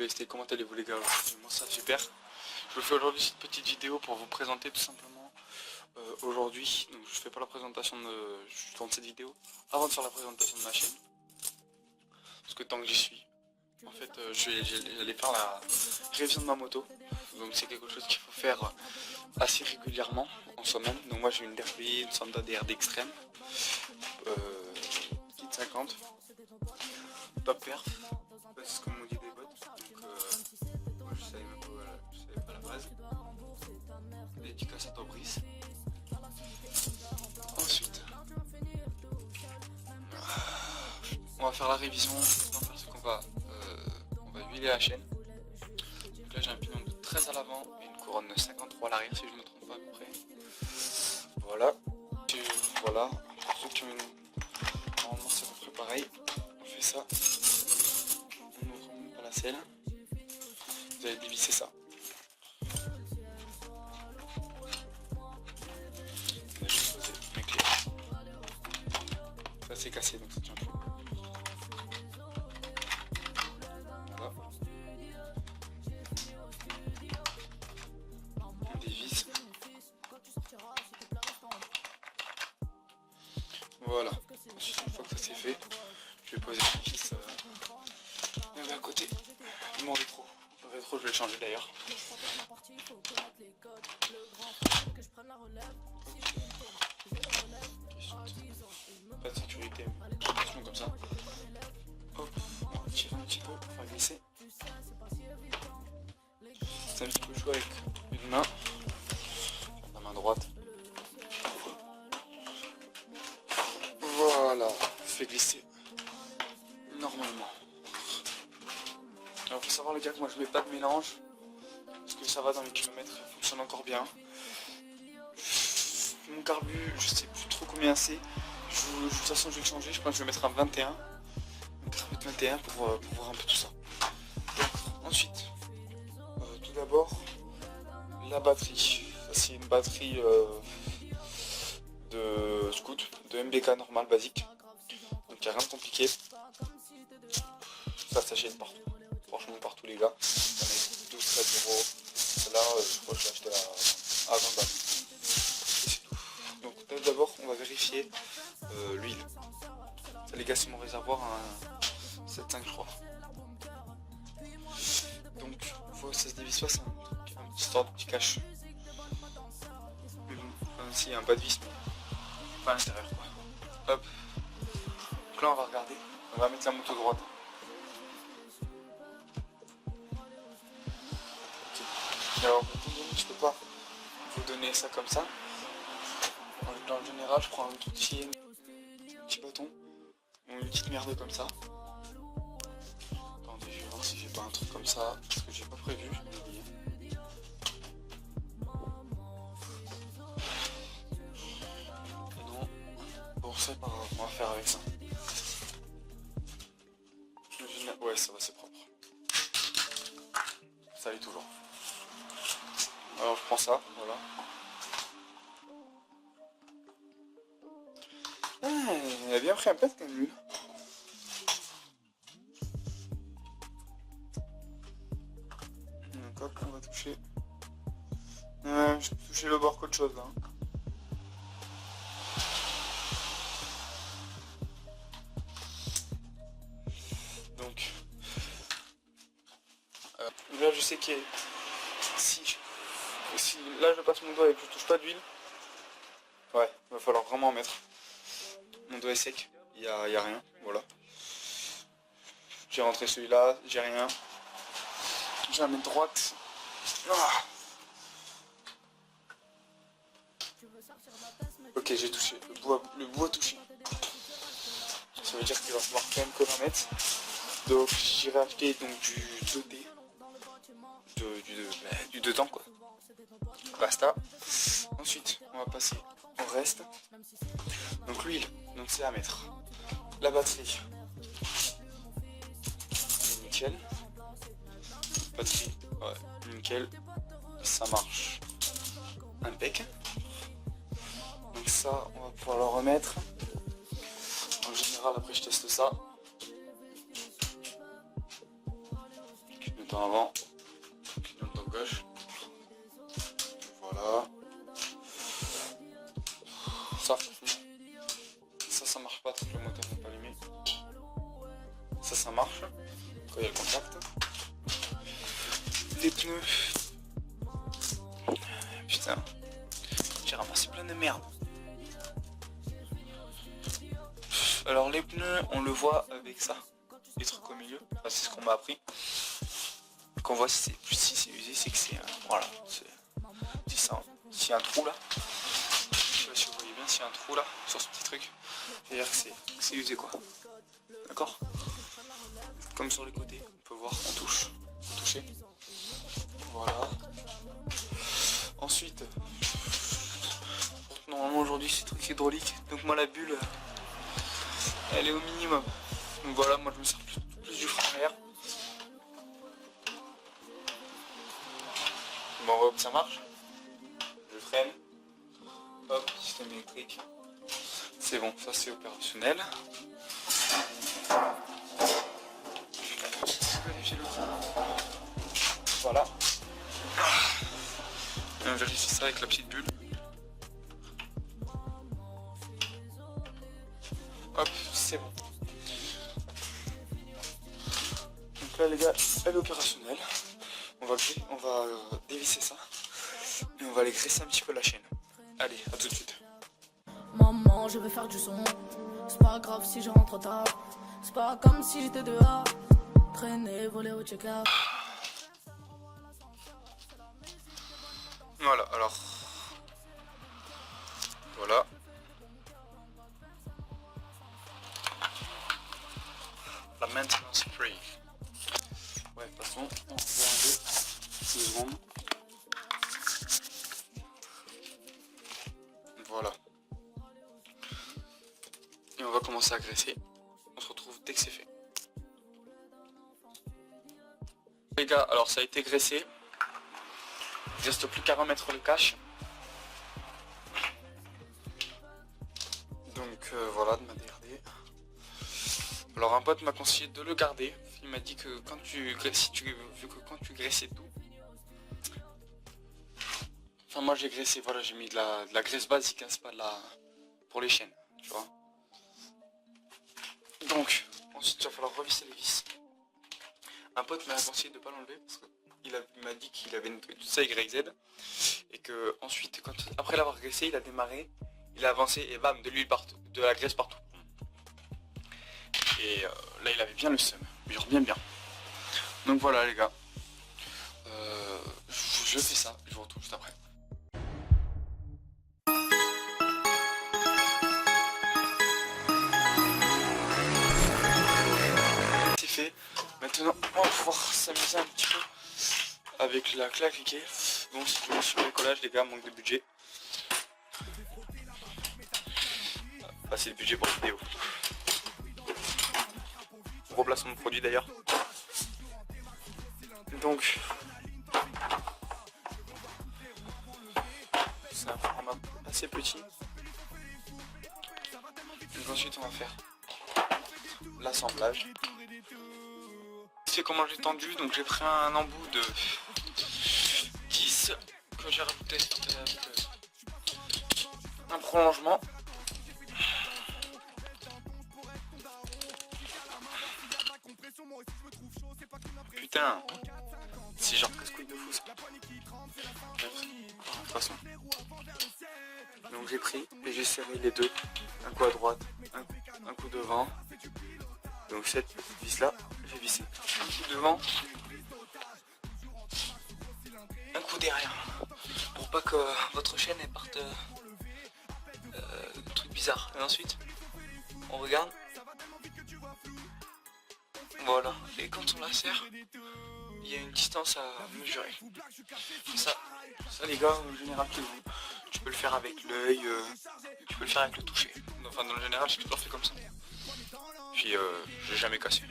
PST, comment allez-vous les gars? Moi ça super. Je vous fais aujourd'hui cette petite vidéo pour vous présenter tout simplement aujourd'hui. Donc je fais pas la présentation je tourne cette vidéo avant de faire la présentation de ma chaîne. Parce que tant que j'y suis, en fait j'allais faire la révision de ma moto. Donc c'est quelque chose qu'il faut faire assez régulièrement en soi-même. Donc moi j'ai une Derby, une Sanda DR d'extrême. Kit 50. Top perf. C'est ce qu'on m'ont dit des bottes. Donc moi je savais même pas, voilà, je savais pas la base. Dédicace à Fabrice. Ensuite on va faire la révision. On va faire ce qu'on va huiler la chaîne. Donc là j'ai un pignon de 13 à l'avant et une couronne de 53 à l'arrière si je ne me trompe pas à peu près. Voilà. Et voilà. Pour ceux qui ont une... Normalement c'est à peu près pareil. On fait ça. On ouvre même pas la selle. Vous allez dévisser ça. Là je vais poser mes clés. Ça c'est cassé donc ça tient plus. Voilà. On dévisse. Voilà. Ensuite, une fois que ça c'est fait, je vais poser le vis à côté. Mon rétro. Le rétro, je vais le changer d'ailleurs. Pas de sécurité, attention comme ça. Hop, on va tirer un petit peu, on va glisser. C'est un petit peu chaud avec une main. La main droite. Voilà, fait glisser normalement. Alors faut savoir les gars que moi je mets pas de mélange parce que ça va dans les kilomètres, ça fonctionne encore bien. Mon carbu, je sais plus trop combien c'est. De toute façon je vais le changer, je pense que je vais mettre un 21. Un carbu de 21 pour voir un peu tout ça. Donc, ensuite, tout d'abord la batterie. Ça c'est une batterie de scout, de MBK normal basique. Donc il n'y a rien de compliqué. Ça s'achète partout. Franchement partout les gars. J'en ai 12 13 euros. Celle-là je crois que je l'ai acheté à 20 balles. Et c'est tout. Donc d'abord on va vérifier l'huile. Ça les gars c'est mon réservoir un 7.5 je crois. Donc ça se divise pas, c'est un petit sort de petit cache. Ici il y a un bas de vis mais pas à l'intérieur quoi. Hop. Donc là on va regarder. On va mettre la moto droite. Alors, je peux pas vous donner ça comme ça. Dans le général, je prends un tout petit bâton ou une petite merde comme ça. Attendez, je vais voir si j'ai pas un truc comme ça parce que j'ai pas prévu. Non, bon, c'est pas grave, on va faire avec ça. Ouais, ça va, c'est propre. Ça allait toujours. Alors je prends ça, voilà. Ah, elle a bien pris un pet quand même lui. Donc hop, on va toucher. Je peux toucher le bord qu'autre chose là. Donc là je sais qu'il y a... Si là je passe mon doigt et que je touche pas d'huile, ouais, il va falloir vraiment en mettre. Mon doigt est sec, il y a rien, voilà. J'ai rentré celui-là, j'ai rien. Je vais la mettre droite. Ah. Ok, j'ai touché, le bout a touché. Ça veut dire qu'il va falloir quand même que j'en mette. Donc j'irai acheter donc du 2D. Du dedans quoi. Basta. Ensuite on va passer au reste. Donc l'huile, donc c'est à mettre. La batterie. Nickel. Batterie, ouais, nickel. Ça marche. Impec. Donc ça on va pouvoir le remettre. En général après je teste ça. clignotant avant, clignotant gauche. Voilà. Ça marche pas parce que le moteur n'est pas allumé. Ça marche quand il y a le contact. Les pneus. Putain, j'ai ramassé plein de merde. Alors les pneus, on le voit avec ça, les trucs au milieu. Enfin, c'est ce qu'on m'a appris. Qu'on voit si c'est usé, c'est que c'est voilà, c'est ça. S'il y a un trou là, je sais pas si vous voyez bien, s'il y a un trou là sur ce petit truc, c'est-à-dire que c'est usé quoi. D'accord. Comme sur les côtés, on peut voir qu'on touche, toucher. Voilà. Ensuite, normalement aujourd'hui c'est truc hydraulique, donc moi la bulle, elle est au minimum. Donc voilà, moi je me sers plus du frein arrière. Bon, on voit que ça marche. Je freine. Hop, système électrique. C'est bon, ça c'est opérationnel. Voilà. Et on vérifie ça avec la petite bulle. Hop, c'est bon. Donc là les gars, elle est opérationnelle. On va dévisser ça. Et on va aller graisser un petit peu la chaîne. Allez, à tout de suite. Maman, je vais faire du son. C'est pas grave si je rentre tard. C'est pas comme si j'étais dehors. Traîner, voler au check-out. Voilà, alors. Voilà. La maintenance free. Ouais, passons. On va enlever 2 secondes. Voilà. Et on va commencer à graisser. On se retrouve dès que c'est fait. Les gars, alors ça a été graissé. Il reste plus qu'à remettre le cache. Donc voilà, de ma DRD. Alors un pote m'a conseillé de le garder. Il m'a dit que quand tu graissais tout. Enfin moi j'ai graissé, voilà, j'ai mis de la graisse basique, hein, c'est pas de la pour les chaînes, tu vois. Donc ensuite il va falloir revisser les vis. Un pote m'a conseillé de ne pas l'enlever parce qu'il m'a dit qu'il avait nettoyé tout ça YZ et que ensuite après l'avoir graissé il a démarré, il a avancé et bam, de l'huile partout, de la graisse partout. Et là il avait bien le seum, genre bien. Donc voilà les gars, je fais ça, je vous retrouve juste après. C'est fait, maintenant on va pouvoir s'amuser un petit peu avec la clé à cliquer. Bon, si tu veux sur le collage les gars, manque de budget. Bah, c'est le budget pour la vidéo. Gros placement de produit d'ailleurs. Donc c'est un format assez petit. Donc ensuite on va faire l'assemblage. C'est comment j'ai tendu, donc j'ai pris un embout de 10 que j'ai rajouté avec un prolongement. Putain, c'est genre casse-couille de fou ça. De toute façon. Donc j'ai pris et j'ai serré les deux. Un coup à droite, un coup devant. Donc cette vis là, j'ai vissé. Un coup devant, un coup derrière. Pour pas que votre chaîne elle parte truc bizarre. Et ensuite, on regarde. Voilà, et quand on la serre, il y a une distance à mesurer. Ça les gars, en général, tu peux le faire avec l'œil, tu peux le faire avec le toucher. Enfin, dans le général, j'ai toujours fait comme ça. Puis, j'ai jamais cassé.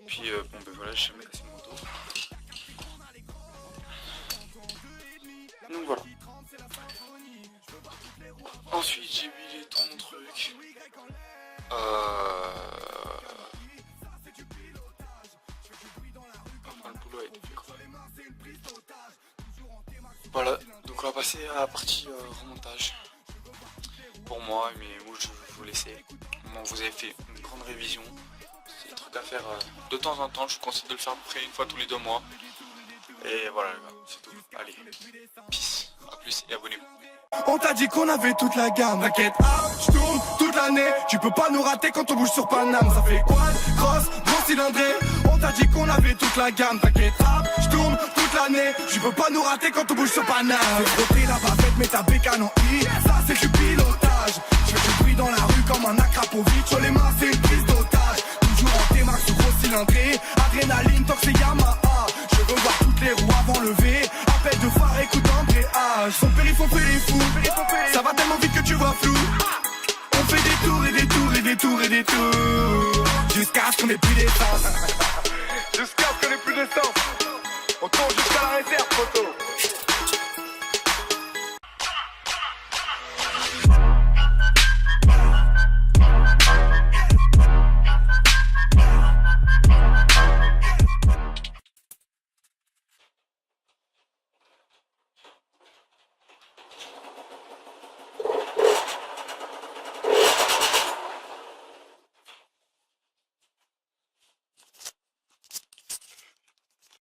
Puis, bon, ben voilà, j'ai jamais cassé mon moto. Donc voilà. Ensuite, j'ai huilé tout mon truc. Enfin, le boulot Voilà, donc on va passer à la partie remontage. Pour moi, mais moi je vais vous laisser. Moi, vous avez fait une grande révision. C'est des trucs à faire de temps en temps. Je vous conseille de le faire à peu près une fois tous les 2 mois. Et voilà les gars, c'est tout. Allez, peace, à plus et abonnez-vous. On t'a dit qu'on avait toute la gamme, t'inquiète, je tourne toute l'année. Tu peux pas nous rater quand on bouge sur Paname. Ça fait quad, cross, gros cylindré. On t'a dit qu'on avait toute la gamme, t'inquiète, je tourne toute l'année. Tu peux pas nous rater quand on bouge sur Paname. Fais frotter la bavette, mais ta bécane en I. Ça c'est du pilotage. Je fais du bruit dans la rue comme un Akrapovic. Sur les mains c'est une prise d'otage. Toujours en T-Max sur gros cylindré. Adrénaline, tox et Yamaha. Je veux voir toutes les roues avant levé. Appel de phare, écoute embrayage. Son périph' on fait les fous. Ça va tellement vite que tu vois flou. On fait des tours et des tours et des tours et des tours. Jusqu'à ce qu'on ait plus d'essence.